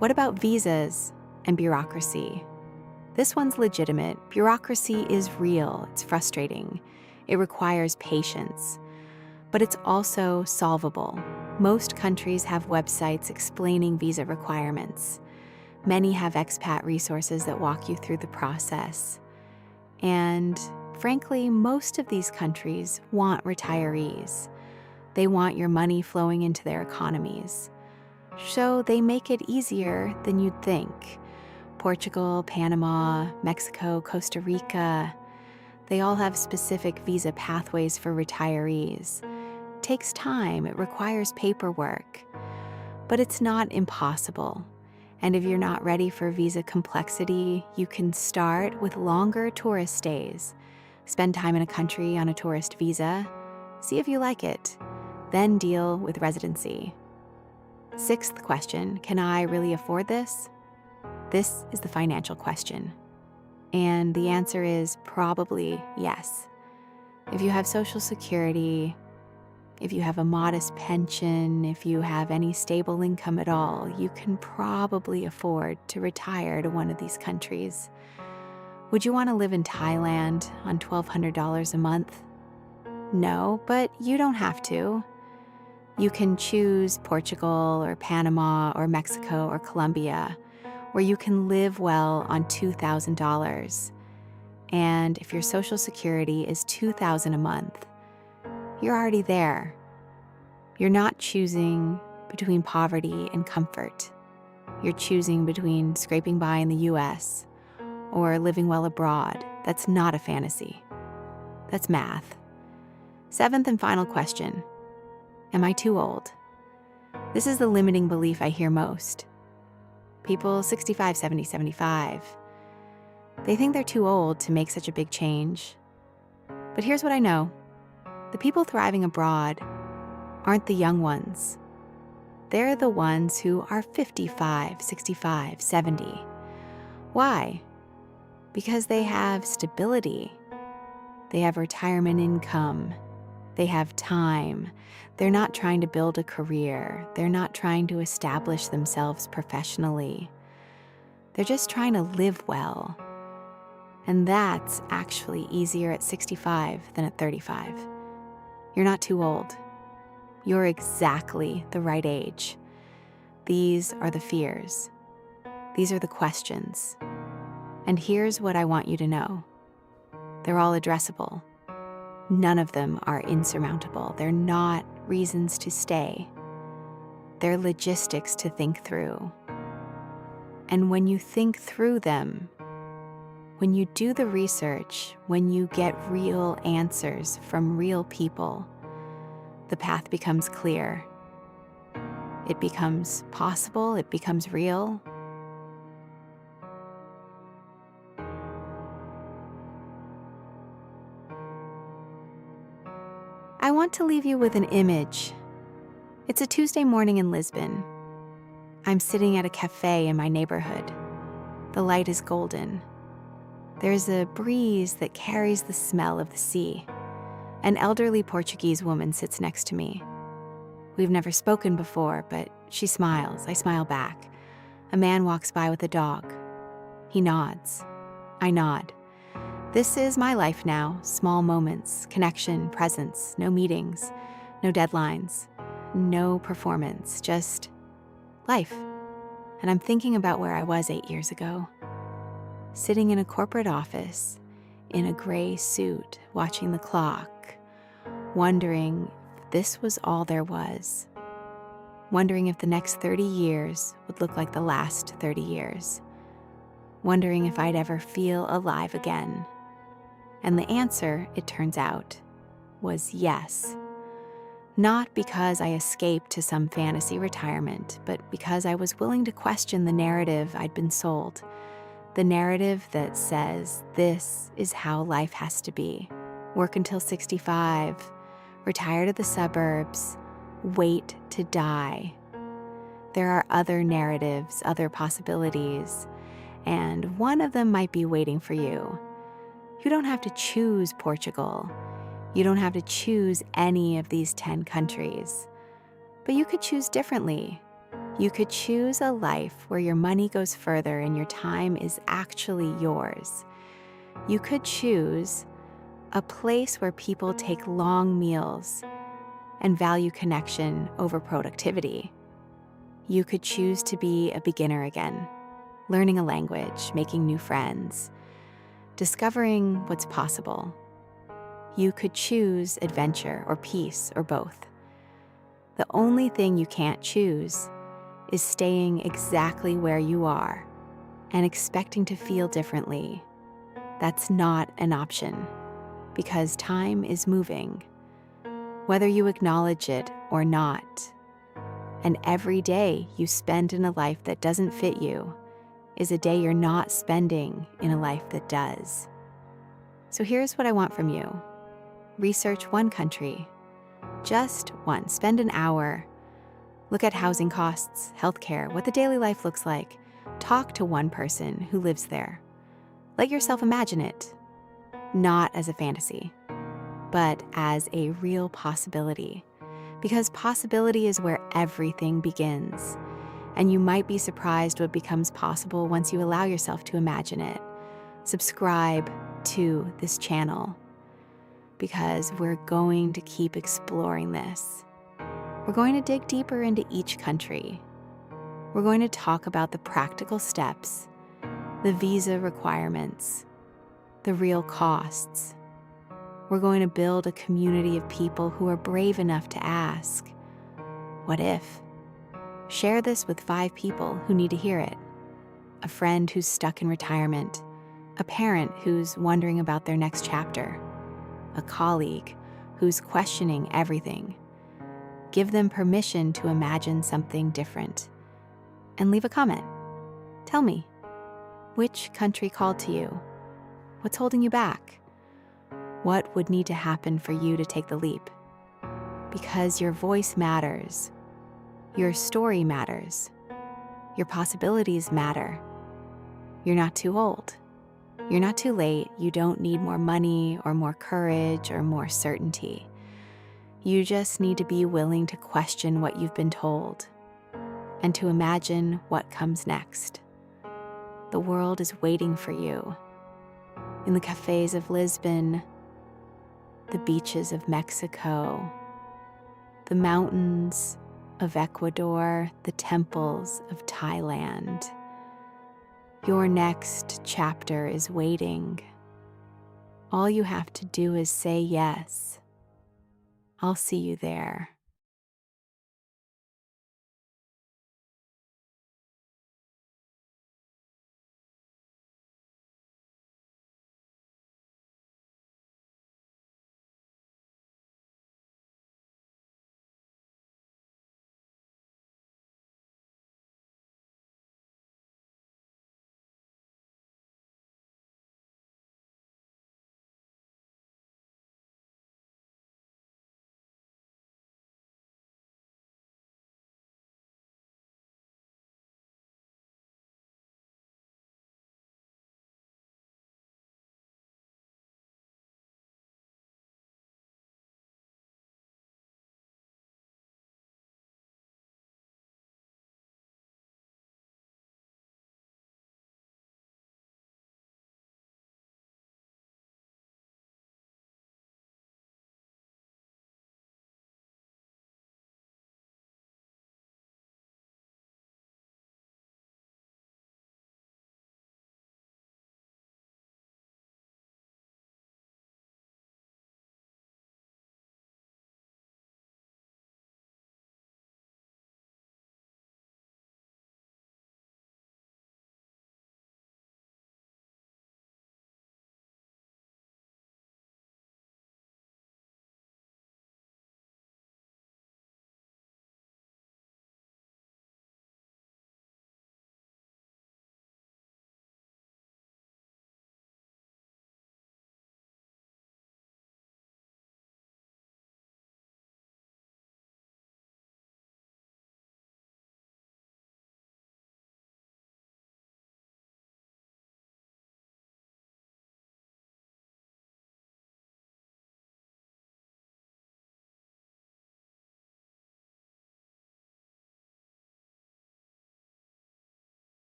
S1: what about visas and bureaucracy? This one's legitimate. Bureaucracy is real. It's frustrating. It requires patience. But it's also solvable. Most countries have websites explaining visa requirements. Many have expat resources that walk you through the process. And frankly, most of these countries want retirees. They want your money flowing into their economies. So they make it easier than you'd think. Portugal, Panama, Mexico, Costa Rica, they all have specific visa pathways for retirees. It takes time, it requires paperwork. But it's not impossible. And if you're not ready for visa complexity, you can start with longer tourist stays. Spend time in a country on a tourist visa, see if you like it, then deal with residency. Sixth question, can I really afford this? This is the financial question. And the answer is probably yes. If you have Social Security, if you have a modest pension, if you have any stable income at all, you can probably afford to retire to one of these countries. Would you want to live in Thailand on $1,200 a month? No, but you don't have to. You can choose Portugal or Panama or Mexico or Colombia, where you can live well on $2,000. And if your Social Security is $2,000 a month, you're already there. You're not choosing between poverty and comfort. You're choosing between scraping by in the US or living well abroad. That's not a fantasy. That's math. Seventh and final question. Am I too old? This is the limiting belief I hear most. People 65, 70, 75. They think they're too old to make such a big change. But here's what I know. The people thriving abroad aren't the young ones. They're the ones who are 55, 65, 70. Why? Because they have stability. They have retirement income. They have time. They're not trying to build a career. They're not trying to establish themselves professionally. They're just trying to live well. And that's actually easier at 65 than at 35. You're not too old. You're exactly the right age. These are the fears. These are the questions. And here's what I want you to know. They're all addressable. None of them are insurmountable. They're not reasons to stay. They're logistics to think through. And when you think through them, when you do the research, when you get real answers from real people, the path becomes clear. It becomes possible. It becomes real. I want to leave you with an image. It's a Tuesday morning in Lisbon. I'm sitting at a cafe in my neighborhood. The light is golden. There's a breeze that carries the smell of the sea. An elderly Portuguese woman sits next to me. We've never spoken before, but she smiles. I smile back. A man walks by with a dog. He nods. I nod. This is my life now. Small moments, connection, presence, no meetings, no deadlines, no performance, just life. And I'm thinking about where I was 8 years ago. Sitting in a corporate office, in a gray suit, watching the clock, wondering if this was all there was. Wondering if the next 30 years would look like the last 30 years. Wondering if I'd ever feel alive again. And the answer, it turns out, was yes. Not because I escaped to some fantasy retirement, but because I was willing to question the narrative I'd been sold. The narrative that says this is how life has to be. Work until 65, retire to the suburbs, wait to die. There are other narratives, other possibilities, and one of them might be waiting for you. You don't have to choose Portugal. You don't have to choose any of these 10 countries. But you could choose differently. You could choose a life where your money goes further and your time is actually yours. You could choose a place where people take long meals and value connection over productivity. You could choose to be a beginner again, learning a language, making new friends, discovering what's possible. You could choose adventure or peace or both. The only thing you can't choose is staying exactly where you are and expecting to feel differently. That's not an option because time is moving, whether you acknowledge it or not. And every day you spend in a life that doesn't fit you is a day you're not spending in a life that does. So here's what I want from you. Research one country. Just one. Spend an hour. Look at housing costs, healthcare, what the daily life looks like. Talk to one person who lives there. Let yourself imagine it, not as a fantasy, but as a real possibility. Because possibility is where everything begins. And you might be surprised what becomes possible once you allow yourself to imagine it. Subscribe to this channel because we're going to keep exploring this. We're going to dig deeper into each country. We're going to talk about the practical steps, the visa requirements, the real costs. We're going to build a community of people who are brave enough to ask, what if? Share this with 5 people who need to hear it. A friend who's stuck in retirement, a parent who's wondering about their next chapter, a colleague who's questioning everything. Give them permission to imagine something different. And leave a comment. Tell me, which country called to you? What's holding you back? What would need to happen for you to take the leap? Because your voice matters. Your story matters. Your possibilities matter. You're not too old. You're not too late. You don't need more money or more courage or more certainty. You just need to be willing to question what you've been told and to imagine what comes next. The world is waiting for you. In the cafes of Lisbon, the beaches of Mexico, the mountains of Ecuador, the temples of Thailand. Your next chapter is waiting. All you have to do is say yes. I'll see you there.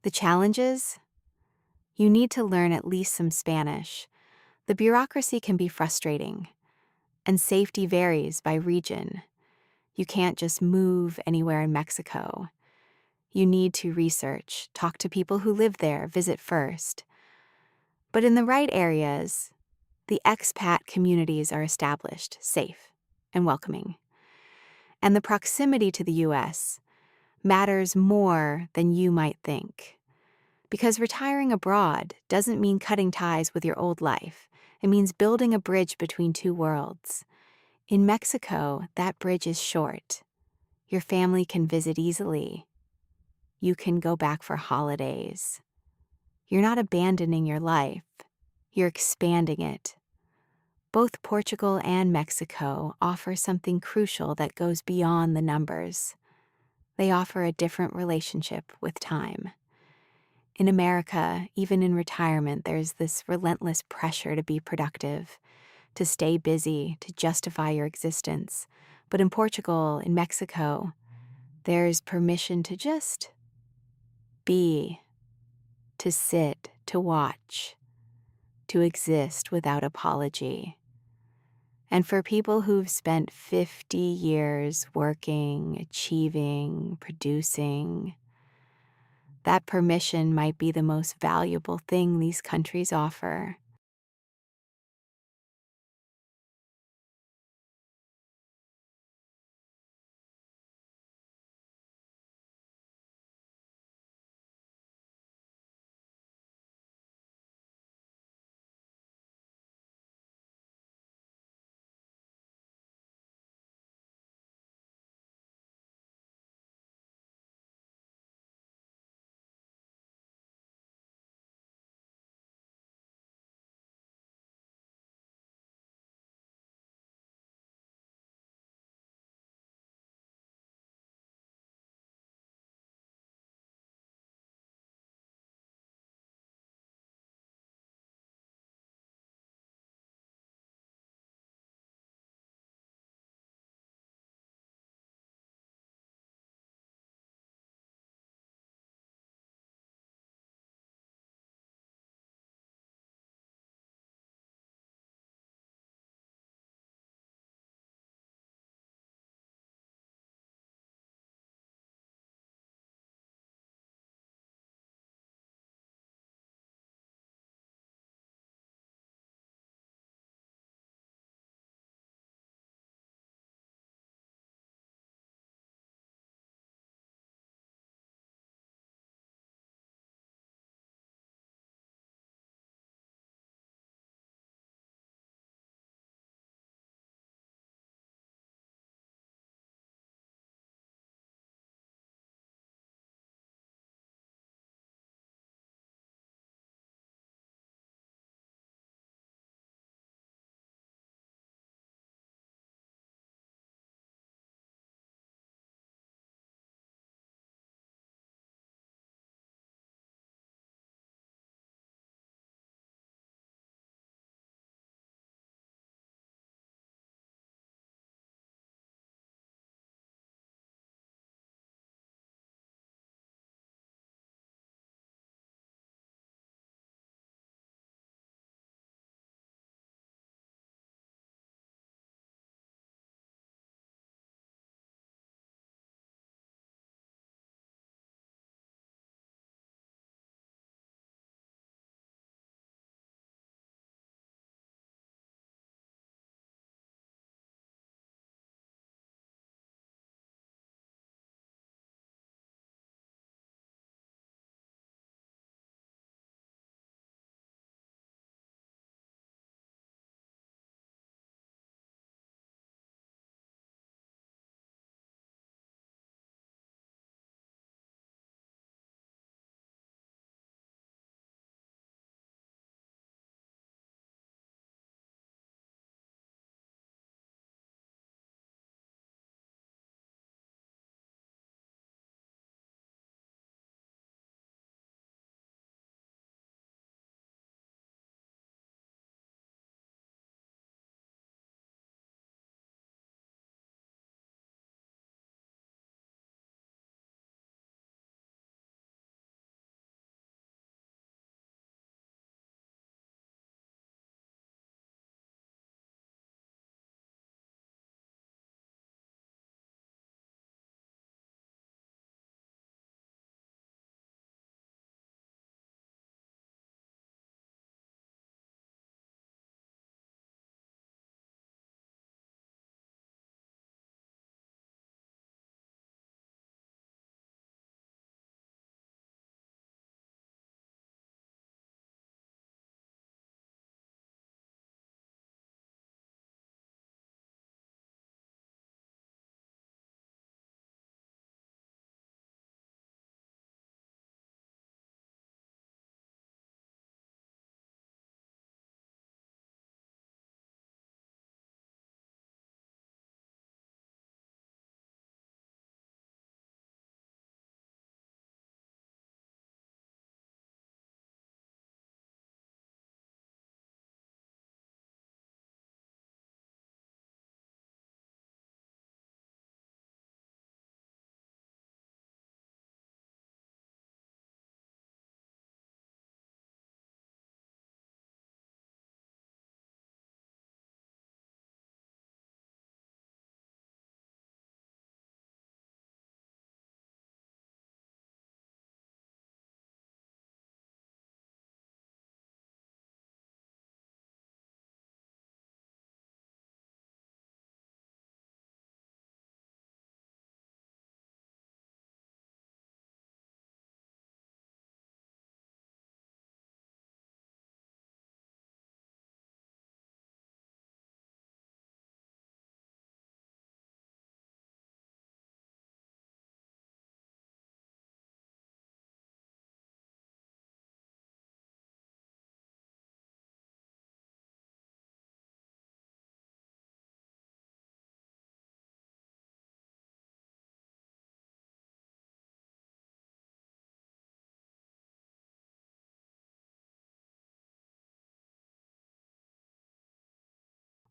S1: The challenges? You need to learn at least some Spanish. The bureaucracy can be frustrating, and safety varies by region. You can't just move anywhere in Mexico. You need to research, talk to people who live there, visit first. But in the right areas, the expat communities are established, safe, and welcoming. And the proximity to the US matters more than you might think. Because retiring abroad doesn't mean cutting ties with your old life. It means building a bridge between two worlds. In Mexico, that bridge is short. Your family can visit easily. You can go back for holidays. You're not abandoning your life. You're expanding it. Both Portugal and Mexico offer something crucial that goes beyond the numbers. They offer a different relationship with time. In America, even in retirement, there's this relentless pressure to be productive, to stay busy, to justify your existence. But in Portugal, in Mexico, there's permission to just be, to sit, to watch, to exist without apology. And for people who've spent 50 years working, achieving, producing, that permission might be the most valuable thing these countries offer.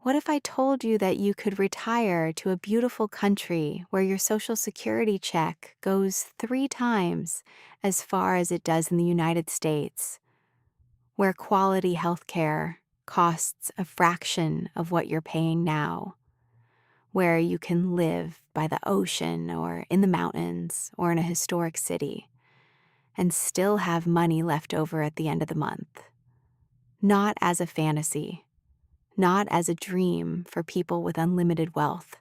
S1: What if I told you that you could retire to a beautiful country where your Social Security check goes 3 times as far as it does in the United States, where quality healthcare costs a fraction of what you're paying now, where you can live by the ocean or in the mountains or in a historic city and still have money left over at the end of the month? Not as a fantasy, not as a dream for people with unlimited wealth,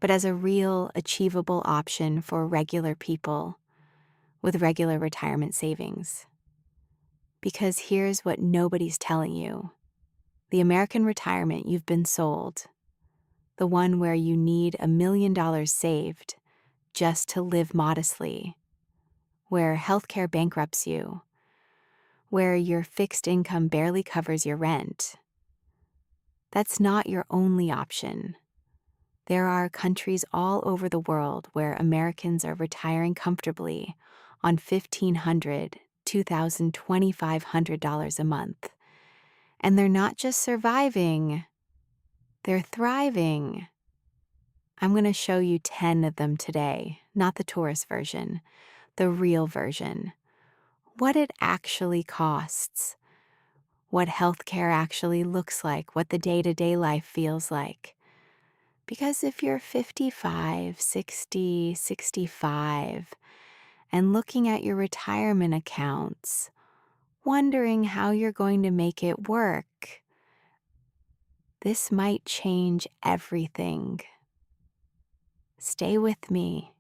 S1: but as a real, achievable option for regular people with regular retirement savings. Because here's what nobody's telling you: the American retirement you've been sold, the one where you need $1 million saved just to live modestly, where healthcare bankrupts you, where your fixed income barely covers your rent, that's not your only option. There are countries all over the world where Americans are retiring comfortably on $1,500, $2,000, $2,500 a month. And they're not just surviving, they're thriving. I'm going to show you 10 of them today, not the tourist version, the real version. What it actually costs, what healthcare actually looks like, what the day-to-day life feels like. Because if you're 55, 60, 65, and looking at your retirement accounts, wondering how you're going to make it work, this might change everything. Stay with me.